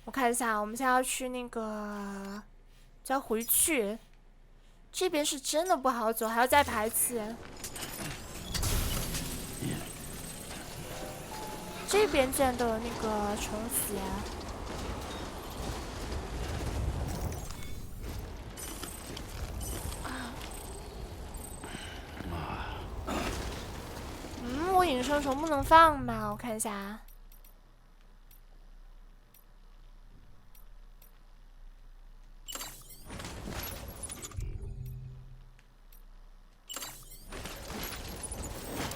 我看一下，我们现在要去那个，就要回去。这边是真的不好走，还要再爬一次。这边居然都有那个虫血。我隐身虫不能放吧？我看一下。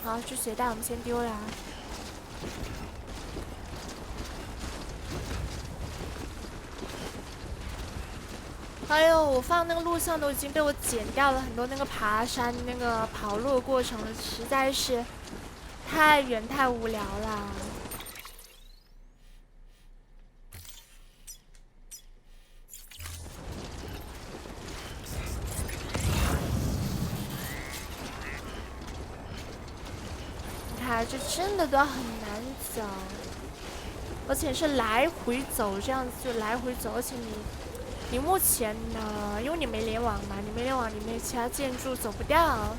好，这鞋带我们先丢了。哎呦，我放那个录像都已经被我剪掉了很多那个爬山那个跑路的过程了，实在是太远太无聊了。你看，这真的都很难走，而且是来回走，这样子就来回走，而且你目前呢，因为你没联网嘛，你没联网，你没其他建筑走不掉。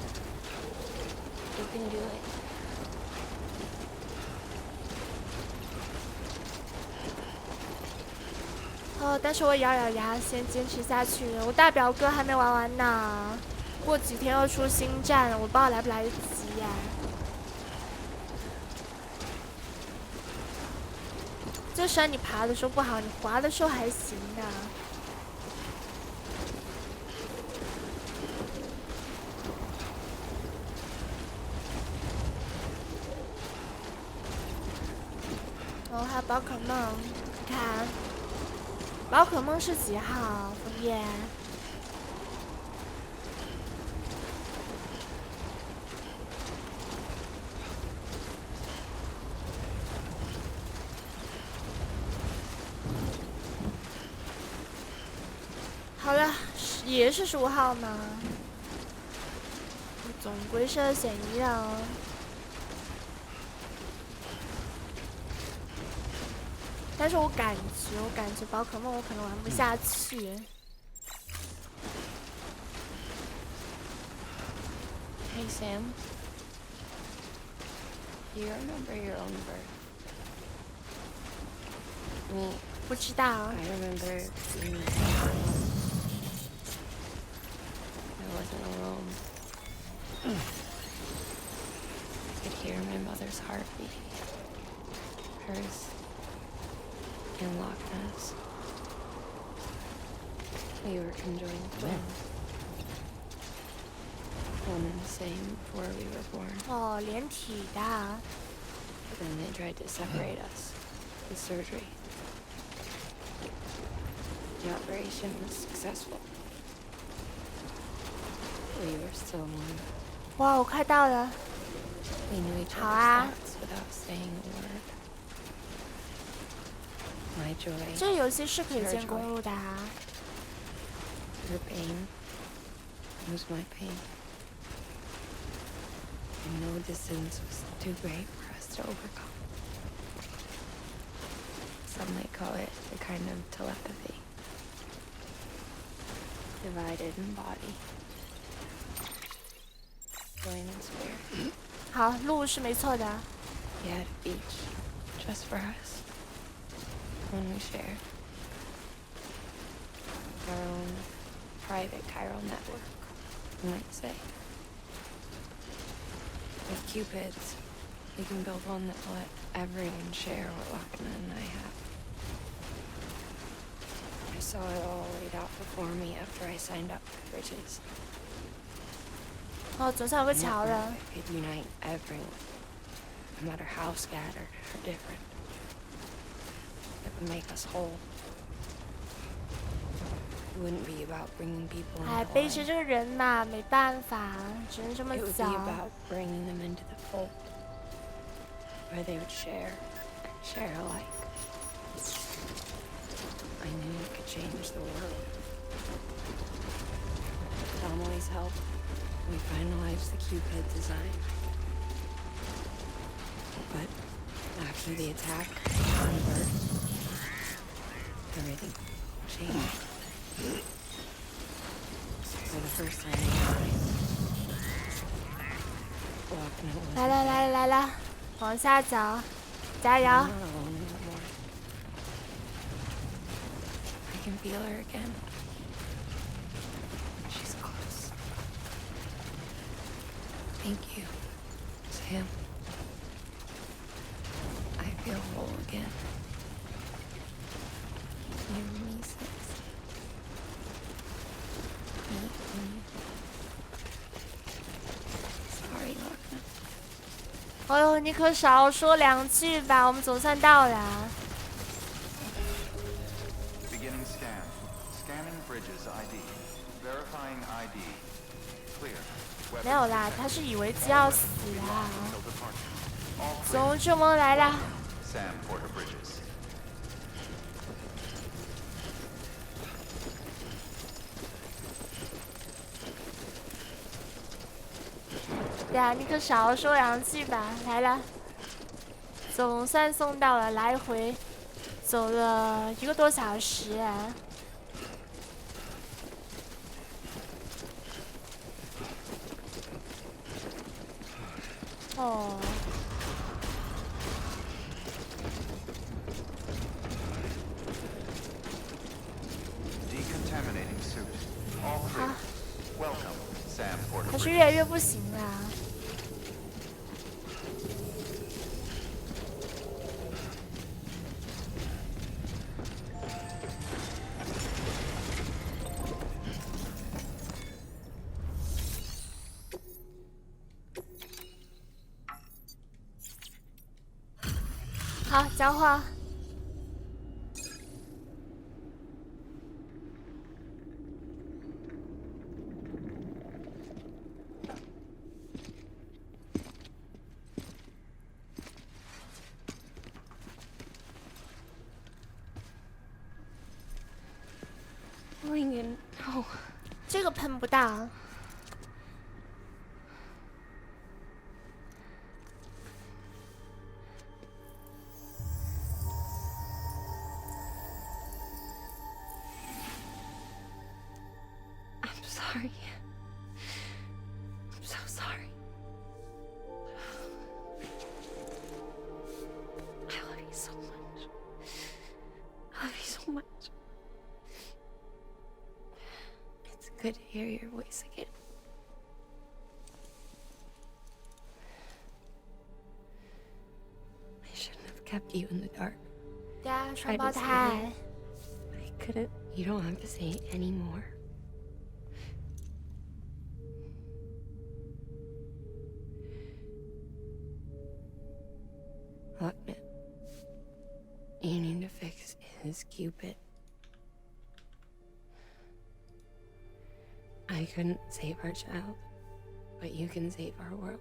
但是我咬咬牙，先坚持下去。我大表哥还没玩完呢，过几天要出新站了，我不知道来不来得及呀。这山你爬的时候不好，你滑的时候还行的。哦，还有宝可梦，你看，宝可梦是几号？枫叶。好了，也是15号嘛。总归是2选1啊。但是我感觉宝可梦我可能玩不下去。Hey Sam, do you remember your own birth? Me. 不知道。I remember being I wasn't alone. I could hear my mother's heartbeat. Hers. In Loch Ness. We were conjoined twins. One and the same before we were born. 哦，连体的。But then they tried to separate us with surgery. The operation was successful. We were still one. 哇，我快到了。 We knew each 好 other's 啊。 thoughts without saying a word. My joy. 这游戏是可以建公路的啊。Her pain was my pain. And no distance was too great for us to overcome. Some might call it a kind of telepathy. Divided in body. Join in spirit. 好，路是没错的。 We had a beach just for us. One we shared. Our own private chiral network, you might say. With Cupids, we can build one that will let everyone share what Lachlan and I have. I saw it all laid out before me after I signed up for bridges. 哦，总算有个桥了。 It could unite everyone, no matter how scattered or different. It would make us whole. It wouldn't be about bringing people 哎， into 背着 line. 这个人嘛，没办法，只能这么 It would 走 be。about bringing them into the fold, where they would share alike. I knew it could change the world. With Emily's help, we finalized the Cupid design. But after the attack on Earth, everything changed. For the first time in my life, walking it was 来了来了来了，往下走，加油！ I'm not alone anymore. I can feel her again. She's close. Thank you, Sam. I feel whole again. Near me since. Sorry, Lorna. 哎呦，你可少说2句吧，我们总算到了。 Beginning scan. Scanning bridges ID. Verifying ID. Clear. 没有啦，他是以为鸡要死啊。 Until departure. All clear. 总之我们来了。 Sam Porter Bridges. 对啊，你可少说2句吧。来了，总算送到了，来回走了1个多小时啊。哦。 Decontaminating suit. All clear. Welcome, Sam Porter 他是 Bridges. 越来越不行了。好，交换。 Ringing. No. 这个喷不到。 I'm sorry. I'm so sorry. I love you so much. I love you so much. It's good to hear your voice again. I shouldn't have kept you in the dark. 对啊，双 Tried 胞 to 胎。 I couldn't. You don't have to say it anymore. Look, man. You need to fix his Cupid. I couldn't save our child, but you can save our world.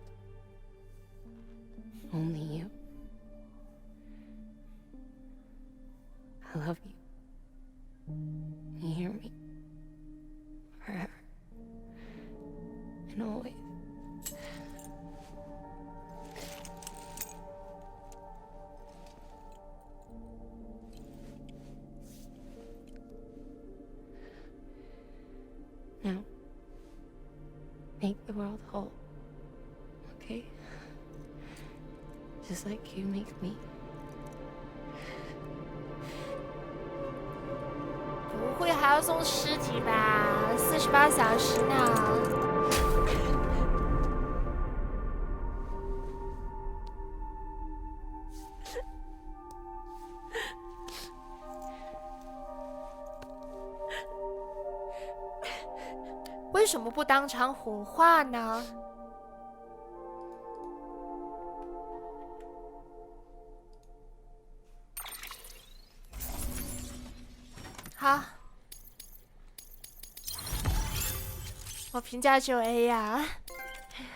Only you. I love you. You hear me? Forever. And always. Now, make the world whole. Okay? Just like you make me. 不会还要送尸体吧？48小时呢。为什么不当场火化呢？好，我评价只有 A 呀，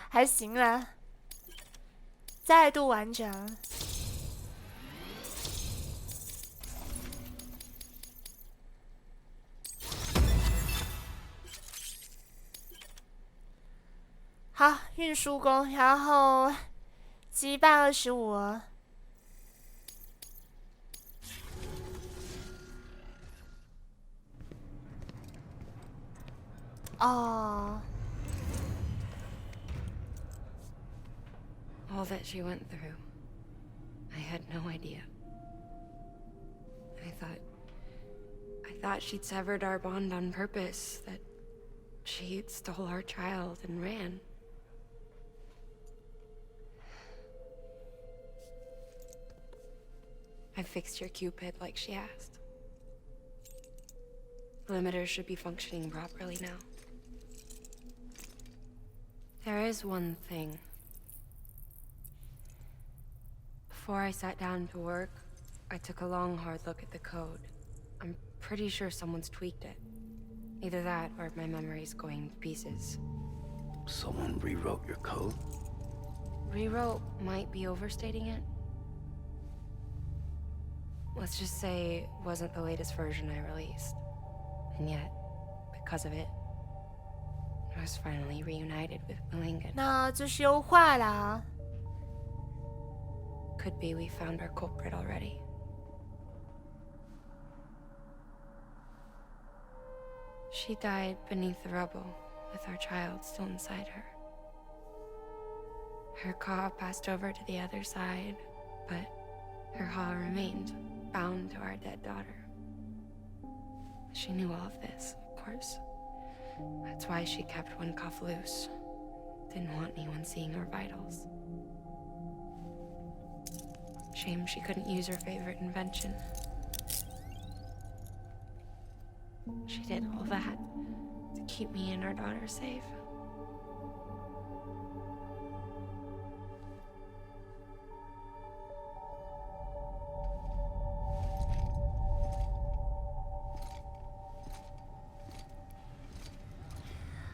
还行了，再度完整。好，运输工，然后羁绊25。哦。All that she went through, I had no idea. I thought she'd severed our bond on purpose, that she stole our child and ran. I fixed your Cupid like she asked. The limiter should be functioning properly now. There is one thing. Before I sat down to work, I took a long, hard look at the code. I'm pretty sure someone's tweaked it. Either that, or my memory's going to pieces. Someone rewrote your code? Rewrote might be overstating it. Let's just say it wasn't the latest version I released. And yet, because of it, I was finally reunited with Malingan. 那就是优化啦。Could be we found our culprit already. She died beneath the rubble, with our child still inside her. Her caw passed over to the other side, but her haw remained, bound to our dead daughter. She knew all of this, of course. That's why she kept one cuff loose. Didn't want anyone seeing her vitals. Shame she couldn't use her favorite invention. She did all that to keep me and our daughter safe.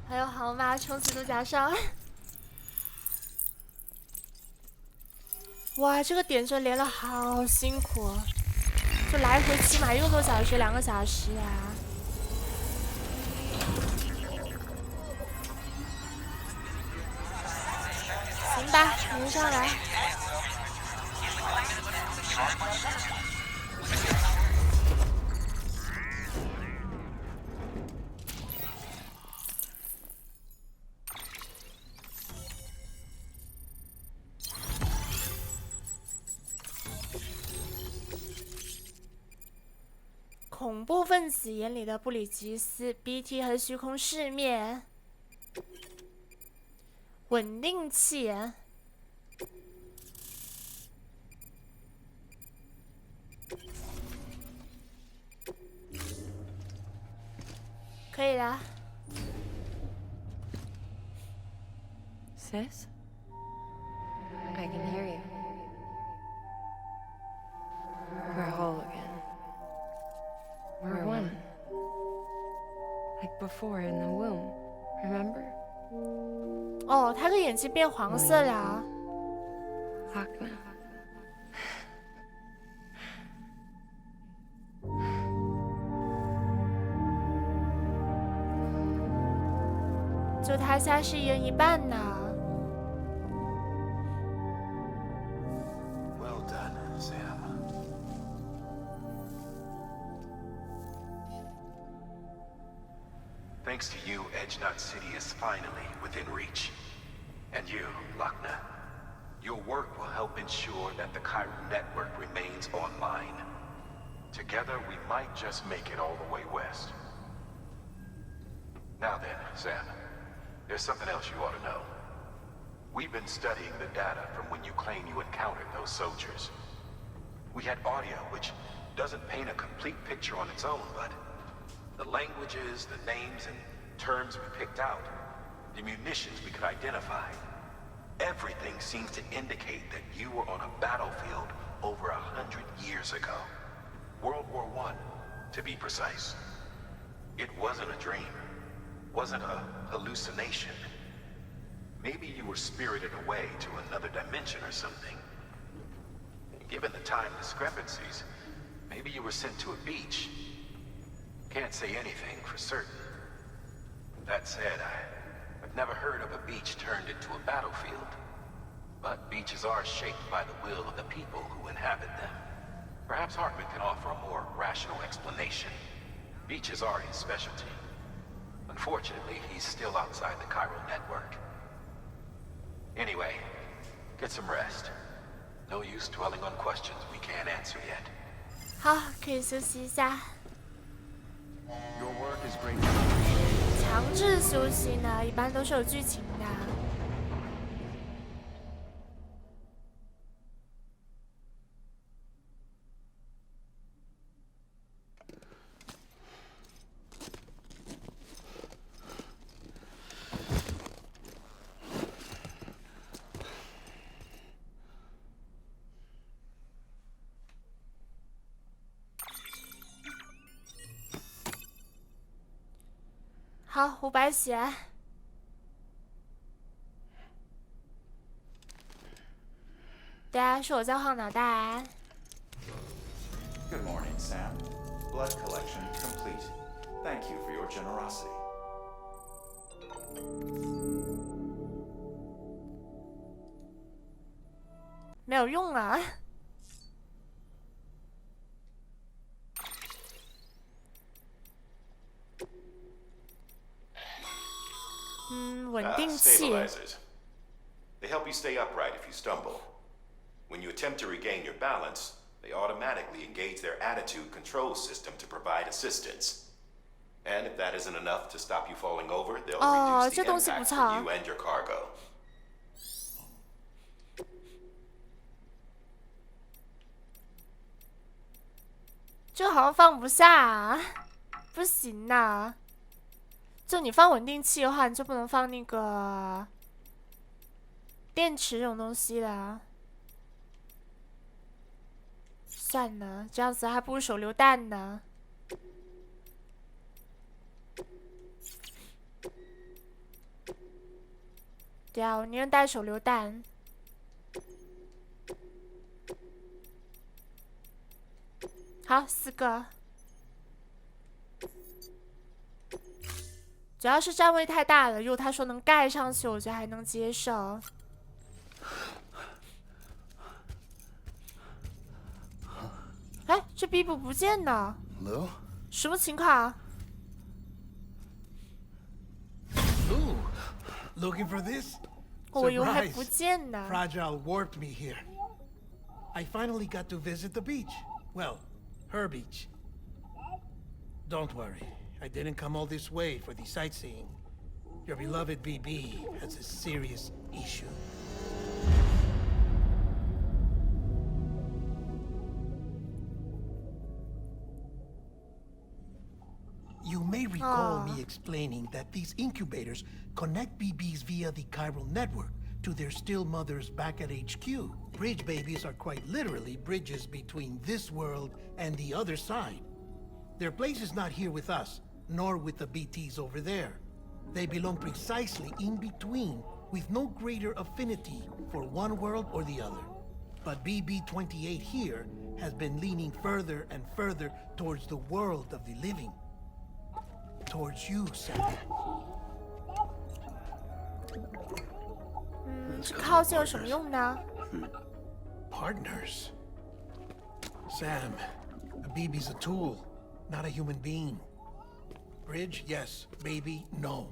还有好马冲刺度假上。哇，这个点阵连了好辛苦，就来回起码1个多小时、2个小时啊。行吧，您上来。恐怖分子眼里的布里吉斯 ，BT 和虚空世面，稳定器，可以了。Sis? I can hear you. We're whole again. We're one. Like before in the womb, remember? 哦，他的眼睛变黄色了。Lakna. 就他现在是1人1半呢。Well done, Sam. Thanks to you, Edgenut City is finally within reach. And you, Lakna, your work will help ensure that the Chiron network remains online. Together, we might just make it all the way west. Now then, Sam, there's something else you ought to know. We've been studying the data from when you claim you encountered those soldiers. We had audio which doesn't paint a complete picture on its own, but the languages, the names, and terms we picked out, the munitions we could identify, everything seems to indicate that you were on a battlefield over 100 years ago. World War I, to be precise. It wasn't a dream. Wasn't a hallucination. Maybe you were spirited away to another dimension or something. Given the time discrepancies, maybe you were sent to a beach. Can't say anything for certain. That said, I've never heard of a beach turned into a battlefield. But beaches are shaped by the will of the people who inhabit them. Perhaps Hartman can offer a more rational explanation. Beaches are his specialty. Unfortunately, he's still outside the chiral network. Anyway, get some rest. No use dwelling on questions we can't answer yet. 好，可以休息一下。 Your work is great. 强制休息呢，一般都是有剧情的。好，500血。对啊，是我在晃脑袋。 Good morning, Sam. Blood collection complete. Thank you for your generosity. 没有用啊。稳定器。 Stabilizers. They help you stay upright if you stumble. When you attempt to regain your balance, they automatically engage their attitude control system to provide assistance. And if that isn't enough to stop you falling over, they'll reduce the impact for you and your cargo. 这好像放不下啊，不行呐。就你放稳定器的话，你就不能放那个电池这种东西的。算了，这样子还不如手榴弹呢。对啊，我宁愿带手榴弹。 好，4个。主要是站位太大了，如果他说能盖上去，我觉得还能接受。哎，这比布不见呢？什么情况 Ooh, looking for this? 我以为还 Surprise. 不见呢。 Fragile warped me here. I finally got to visit the beach. Well, her beach. Don't worry, I didn't come all this way for the sightseeing. Your beloved BB has a serious issue. You may recall me explaining that these incubators connect BBs via the chiral network to their still mothers back at HQ. Bridge babies are quite literally bridges between this world and the other side. Their place is not here with us, nor with the BTs over there. They belong precisely in between, with no greater affinity for one world or the other. But BB-28 here has been leaning further and further towards the world of the living. Towards you, Sam. 这靠近有什么用呢？ Partners. Sam, a baby's a tool, not a human being. Bridge, yes. Baby, no.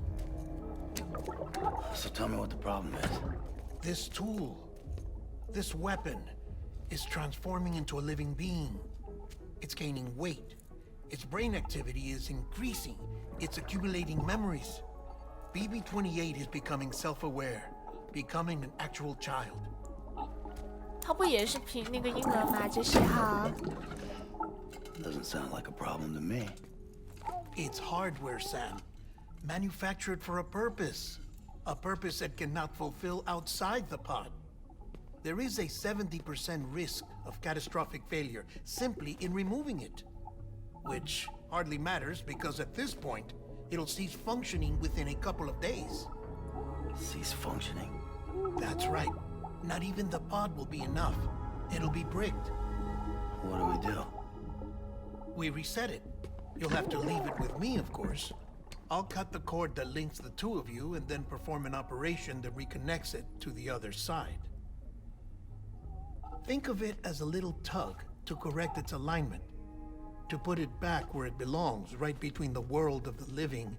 So tell me what the problem is. This tool, this weapon, is transforming into a living being. It's gaining weight. Its brain activity is increasing. It's accumulating memories. BB-28 is becoming self-aware, becoming an actual child. 他不也是凭那个婴儿吗？这是哈。 Doesn't sound like a problem to me. It's hardware, Sam. Manufactured for a purpose. A purpose that cannot fulfill outside the pod. There is a 70% risk of catastrophic failure simply in removing it. Which hardly matters because at this point, it'll cease functioning within a couple of days. Cease functioning. That's right. Not even the pod will be enough. It'll be bricked. What do we do? We reset it. You'll have to leave it with me, of course. I'll cut the cord that links the two of you and then perform an operation that reconnects it to the other side. Think of it as a little tug to correct its alignment, to put it back where it belongs, right between the world of the living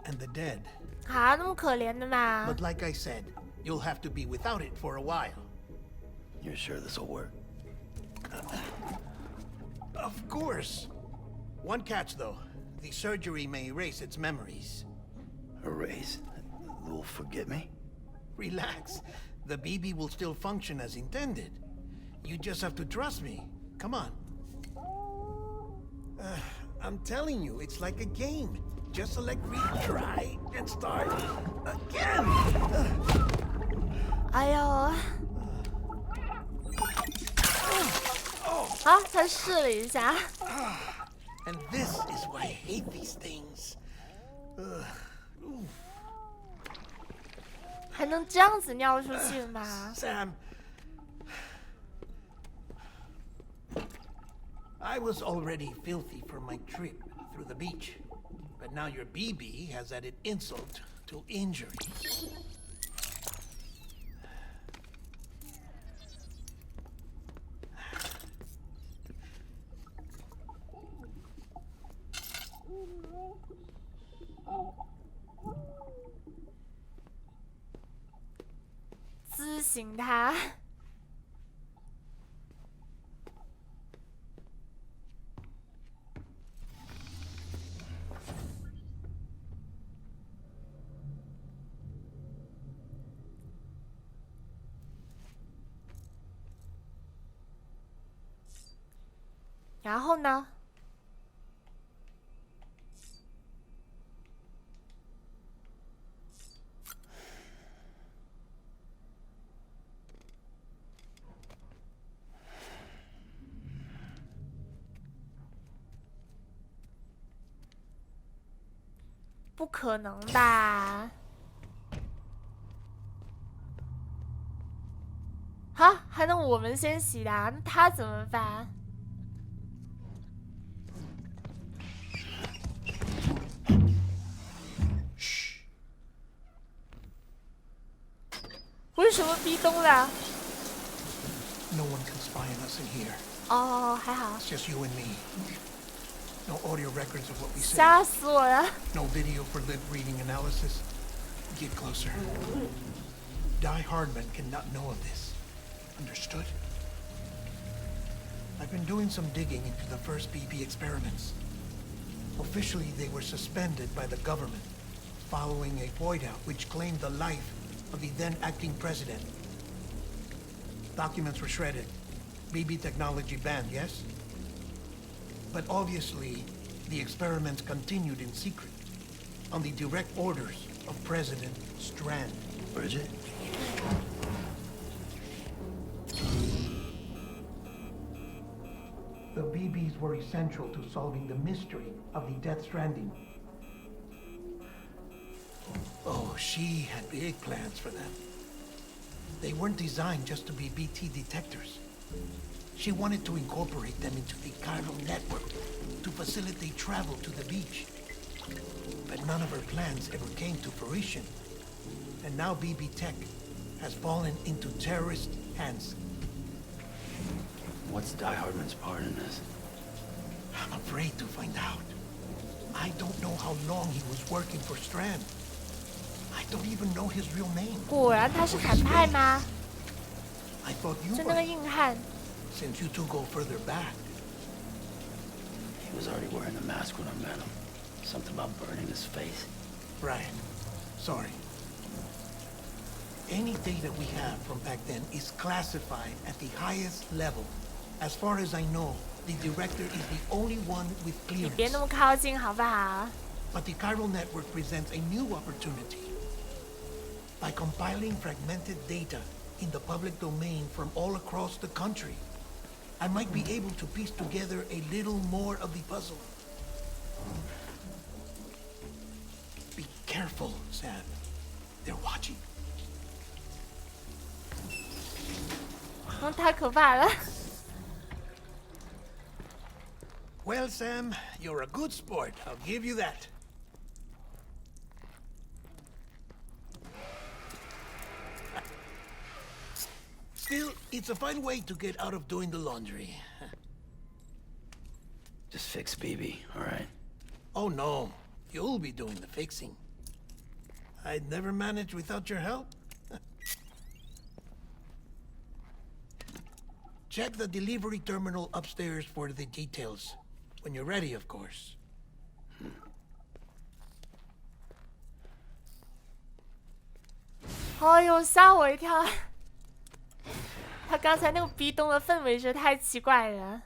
and the dead. 啊，那么可怜的嘛。 But like I said, you'll have to be without it for a while. You're sure this'll work? Of course. One catch, though. The surgery may erase its memories. Erase? Will forget me? Relax. The BB will still function as intended. You just have to trust me. Come on. I'm telling you, it's like a game. Just select retry and start again. 哎呦！啊，他试了一下。 And this is why I hate these things. 还能这样子尿出去吗？ Sam, I was already filthy from my trip through the beach, but now your BB has added insult to injury. 咨询他。然后呢？不可能吧？哈，还能我们先洗的啊？那他怎么办？为什么逼咚了？ No one can spy on us in here. 哦，还好。 It's just you and me. No audio records of what we say. 吓死我了！ No video for lip reading analysis. Get closer. Die Hardman cannot know of this. Understood? I've been doing some digging into the first BB experiments. Officially, they were suspended by the government following a void out which claimed the life of the then acting president. Documents were shredded. BB technology banned, yes? But obviously, the experiments continued in secret, on the direct orders of President Strand. Bridget? The BBs were essential to solving the mystery of the Death Stranding. Oh, she had big plans for them. They weren't designed just to be BT detectors. She wanted to incorporate them into the chiral network to facilitate travel to the beach. But none of her plans ever came to fruition. And now BB Tech has fallen into terrorist hands. What's Die Hardman's part in this? I'm afraid to find out. I don't know how long he was working for Strand. I don't even know his real name. 果然他是反派吗？ I thought you 就那个 were, 硬汉。 since you two go further back. He was already wearing the mask when I met him. Something about burning his face. Right. Sorry. Any data we have from back then is classified at the highest level. As far as I know, the director is the only one with 你别那 clearance. 么靠近好不好？ But the chiral network presents a new opportunity. By compiling fragmented data in the public domain from all across the country, I might be able to piece together a little more of the puzzle. Be careful, Sam. They're watching. 太可怕了！ Well, Sam, you're a good sport. I'll give you that. Still, it's a fun way to get out of doing the laundry. Just fix BB, all right? Oh no, you'll be doing the fixing. I'd never manage without your help. Check the delivery terminal upstairs for the details. When you're ready, of course. 哎呦，吓我一跳！他刚才那个逼咚的氛围是太奇怪了。